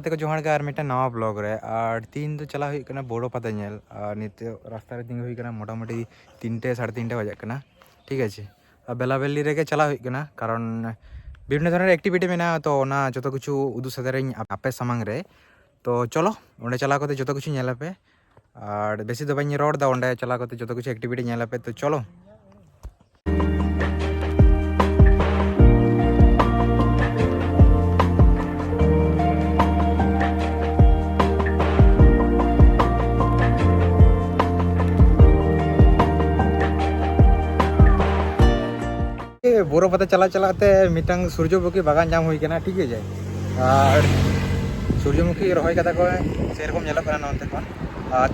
को जोहार गे मिट्टा नवा ब्लॉग रे और तीन तो चला हुई कना बोड़ो पाता नेल और नित्य रास्ता रे तिंग हुई कना मोटामुटी 3टे 3:30 बजे कना ठीक है और बेला बेली रे चला हुई कना कारण विभिन्न धरण एक्टिविटी मेना तो ना जो किछु उदू सदरें आपे सामांग रे तो चलो ओंडे चला करते जो किछु नेला पे और बेसी दो बनी रोड दा ओंडे चला करते जो किछु एक्टिविटी नेला पे तो चलो बोरो पता चला चलाते मिटंग सूर्यमुखी बागान जाम हुई कना ठीक है जाए और सूर्यमुखी रही कथा को सेरकम नेलो कना नोंते कोन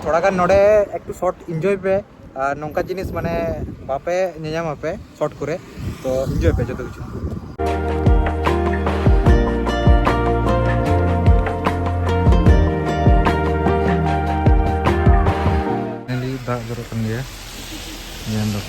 थोड़ा गान नोडे एकटू शॉर्ट एंजॉय पे नौका जिनिस माने बापे नेजाम पे शॉर्ट करे तो एंजॉय पे जो किछु नेली दा जरो कन गया नेम दो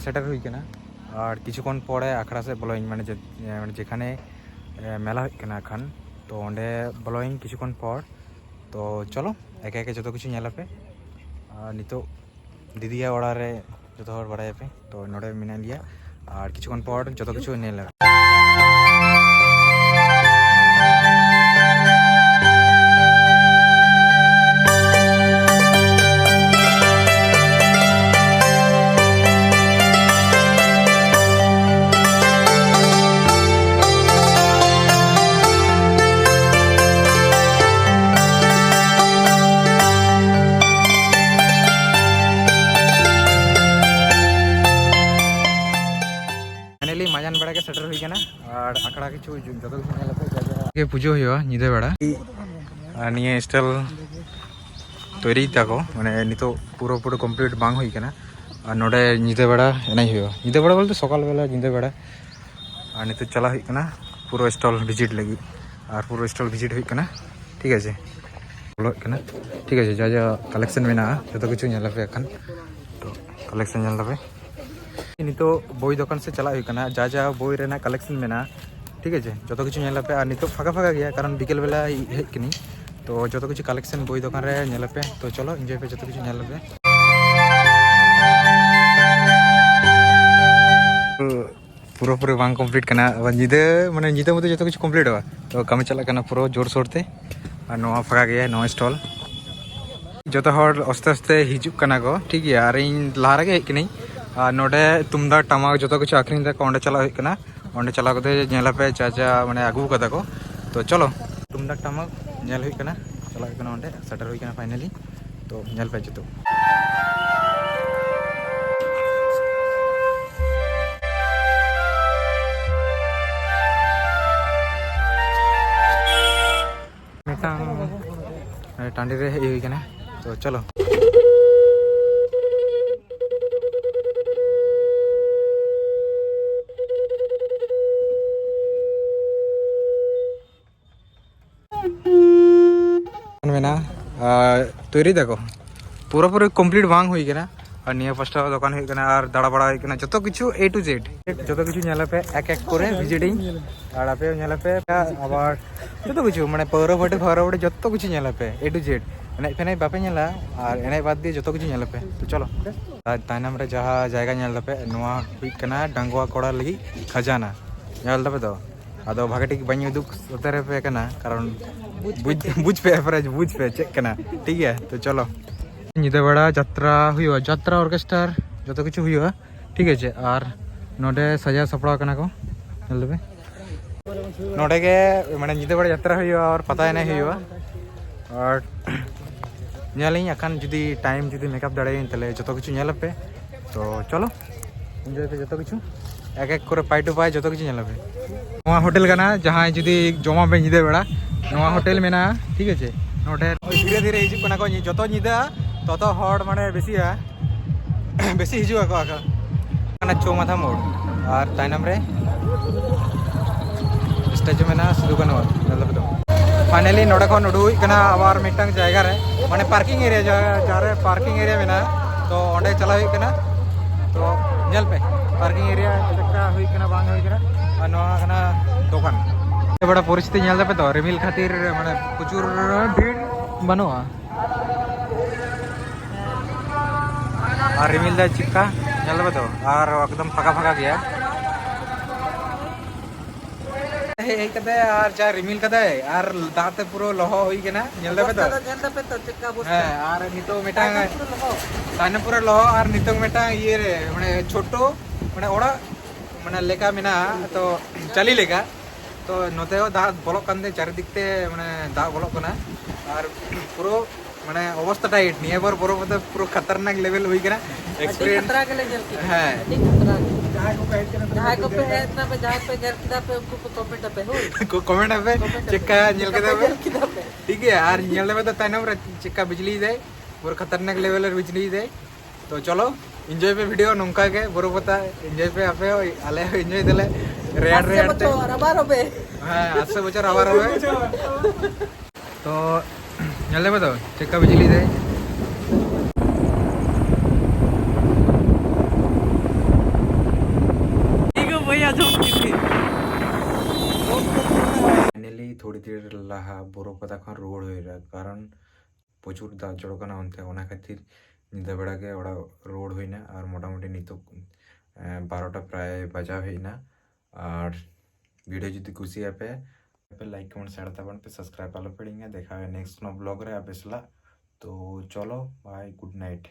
सेटर हुई कना और किछुक्षण परे आखड़ा से बोलोइन माने जेखाने मेला हुई कना खान तो ओंडे बोलोइन किछुक्षण पर तो चलो एक एक जो किछु नेला पे नितो दीदिया ओड़ा रे जो हर बड़ाय पे तो नोडे मिना लिया और किछुक्षण पर जो किछु नेला माजान बेड़ा के सेटर हुई कना और आखड़ा किछु जो के पुजो हुआ निदे बेड़ा निये स्टाइल तैयारी ताको माने नितो पूरा पूरा कंप्लीट बांग हुई कना और नोडे निदे बेड़ा एनाई हुआ निदे बेड़ा बोलते सकाल बेला निदे बेड़ा और नितो चला हुई कना पूरा स्टॉल विजिट लगी और पूरा स्टॉल विजिट हुई कना ठीक है बोलो कना ठीक है जा जा कलेक्शन में ना जो किछु नेला पे एखन तो कलेक्शन नेला पे नितो बोई दुकान से चला हुई कना जा जा बोई रेना कलेक्शन में ना ठीक है जो किछु नेला पे और नितो फाका फाका गया कारण बिकेल बेला हेज कनी तो जो किछु कलेक्शन बोई दुकान रे नेला पे तो चलो एंजॉय पे जो किछु नेला पे पूरा पूरा बांग कंप्लीट कना निदे माने निदे मते जो किछु कंप्लीट हुआ तो कमी चला कना पूरा जोर शोर ते और नवा फाका गया नवा स्टॉल जो हर आस्ते आस्ते हिजुक कना को ठीक है और इन लहार गे हेज कनी नोडे तुमदा टमाक जो कुछ आखिरी तक ओंडे चला हुई कना ओंडे चला करते नेला पे चाचा माने आगू कदा को तो चलो तुमदा टमाक नेल हुई कना चला हुई कना ओंडे सेटर हुई कना फाइनली तो नेल पे जतो मेटा टांडी रे हुई कना तो चलो ना तैयारी देखो पूरा पूरा कंप्लीट बांग हुई कना और निया फर्स्ट दुकान हुई कना और दाड़ा बड़ा हुई कना जो किछु A to Z जो किछु नेला पे एक एक करे विजिटिंग और पे नेला पे आबार जो किछु माने पौरो बटे जो किछु नेला पे A to Z एने फेने बापे नेला और एने बाद दिए जो किछु नेला पे तो चलो तायनाम रे जहां जायगा नेला पे नोआ हुई कना डांगवा कोड़ा लगी खजाना नेल दबे दो आदो भागे ठीक बनी उदुक उतरे पे कना कारण बुझ पे एवरेज बुझ पे चेक कना ठीक है तो चलो निदे बड़ा यात्रा हुआ यात्रा ऑर्केस्ट्रा जो किछु हुआ ठीक है और नोडे सजा सपड़ा कना को नेल दबे नोडे के माने निदे बड़ा यात्रा हुआ और पता नहीं हुआ और नेलिंग अखान जुदी टाइम जुदी मेकअप दाड़े तले जो किछु नेल पे तो चलो एंजॉय पे जो किछु एक एक करे पाई टू पाई जो किछु नेल पे होटल कना जहां जुदी जमा पे निदे बेड़ा नवा होटल मेना ठीक है नोटे धीरे धीरे हिजुग कना को जतो निदा ततो हॉट माने बेसी हिजुआ को आका चौमाथा मोड़ और ताइनम रे स्टैचू मेना सिदु कानु फाइनली नोडे खन उडुई कना आबार मिटंग जायगा रे माने पार्किंग एरिया जारे पार्किंग एरिया मेना तो ओंडे चला हुई कना तो नेल पे पार्किंग एरिया चक्का हुई कना बांग हुई कना और नवा कना दुकान बड़ा परिस्थिति नेल पे तो रिमिल खातिर माने प्रचुर भीड़ बनुआ और रिमिल दा चिक्का नेल पे तो और एकदम फाका फाका गया हे कदे और जा रिमिल कदे और दाते पुरो लोहो होई केना नेल पे तो चिक्का बुस है और नितो मेटांग ताने पुरो लोहो और नितो मेटांग ये रे माने छोटो माने ओड़ा माने लेका मेना तो चली लेका तो नोते दा बोलो कंदे चारि दिकते माने दा बोलो कना और पुरो माने अवस्था टाइट निये बार पुरो खतरनाक लेवल हुई केना एक्सपीरियंस खतरा के लेवल की है जहां को पे है इतना पे जहां पे घर किदा पे उनको कमेंट पे हो कमेंट पे चिक्का नेल के पे ठीक है यार नेल में तो ताइनम रे चिक्का बिजली दे पूरा खतरनाक लेवल बिजली दे तो चलो एंजॉय पे वीडियो नंका के बरो पता एंजॉय पे आपे आले एंजॉय देले रेड रबार होबे हां 800 बच्चा रबार होबे तो नेल में तो चिक्का बिजली दे फाइनली थोड़ी देर लाहा बोरो पता खन रोड होइरा कारण प्रचुर दा जड़कना होते ओना खातिर निदा बेड़ा के ओड़ा रोड होइना और मोटामुटी नितो 12टा प्राय बजा होइना और वीडियो जदी खुशी आपे लाइक कमेंट शेयर तबन पे सब्सक्राइब आलो पड़ेंगे देखा है नेक्स्ट नो ब्लॉग रे आपेसला तो चलो बाय गुड नाइट।